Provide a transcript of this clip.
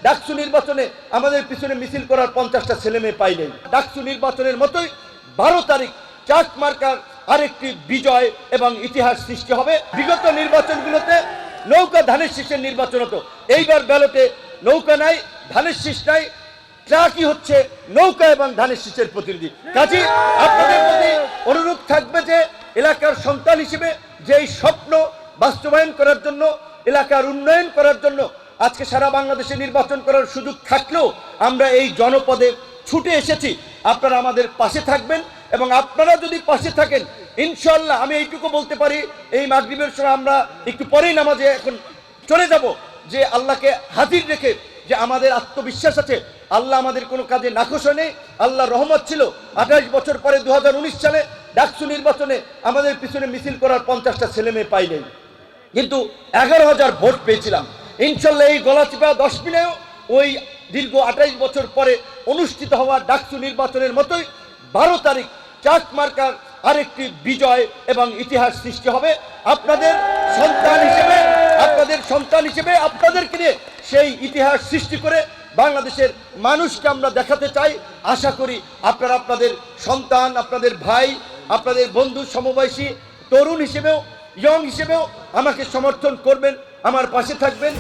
ডাকসু নির্বাচনে আমাদের পিছনে মিছিল করার 50টা ছেলে মেয়ে পাই নাই। ডাকসু নির্বাচনের মতোই 12 তারিখ চাক মার্কার আরেকটি বিজয় এবং ইতিহাস সৃষ্টি হবে। বিগত নির্বাচনগুলোতে নৌকা ধানের শীষের নির্বাচন হতো, এইবার ব্যালটে নৌকা নাই, ধানের শীষ নাই, ট্রাকই হচ্ছে নৌকা এবং ধানের শীষের প্রতিনিধি। কাজী আপনাদের প্রতি অনুরোধ থাকবে যে এলাকার সন্তান হিসেবে যেই স্বপ্ন বাস্তবায়ন করার জন্য, এলাকার উন্নয়ন করার জন্য আজকে সারা বাংলাদেশে নির্বাচন করার সুযোগ থাকলেও আমরা এই জনপদে ছুটে এসেছি। আপনারা আমাদের পাশে থাকবেন এবং আপনারা যদি পাশে থাকেন ইনশাআল্লাহ আমি এইটুকু বলতে পারি, এই মাগরিবের সময় আমরা একটু পরেই নামাজে এখন চলে যাব, যে আল্লাহকে হাজির রেখে যে আমাদের আত্মবিশ্বাস আছে আল্লাহ আমাদের কোনো কাজে নাখোশ নেই, আল্লাহর রহমত ছিল। 28 বছর পরে 2019 সালে ডাকসু নির্বাচনে আমাদের পিছনে মিছিল করার 50টা ছেলে মেয়ে পাই নাই, কিন্তু 11,000 ভোট পেয়েছিলাম। ইনশাল্লাহ এই গলাচিপা 10 মিনেও ওই দীর্ঘ 28 বছর পরে অনুষ্ঠিত হওয়া ডাকসু নির্বাচনের মতোই 12 তারিখ চাক মার্কার আরেকটি বিজয় এবং ইতিহাস সৃষ্টি হবে। আপনাদের সন্তান হিসেবে আপনাদেরকে নিয়ে সেই ইতিহাস সৃষ্টি করে বাংলাদেশের মানুষকে আমরা দেখাতে চাই। আশা করি আপনারা আপনাদের সন্তান, আপনাদের ভাই, আপনাদের বন্ধু, সমবয়সী তরুণ হিসেবেও, ইয়ং হিসেবেও আমাকে সমর্থন করবেন, আমার পাশে থাকবেন।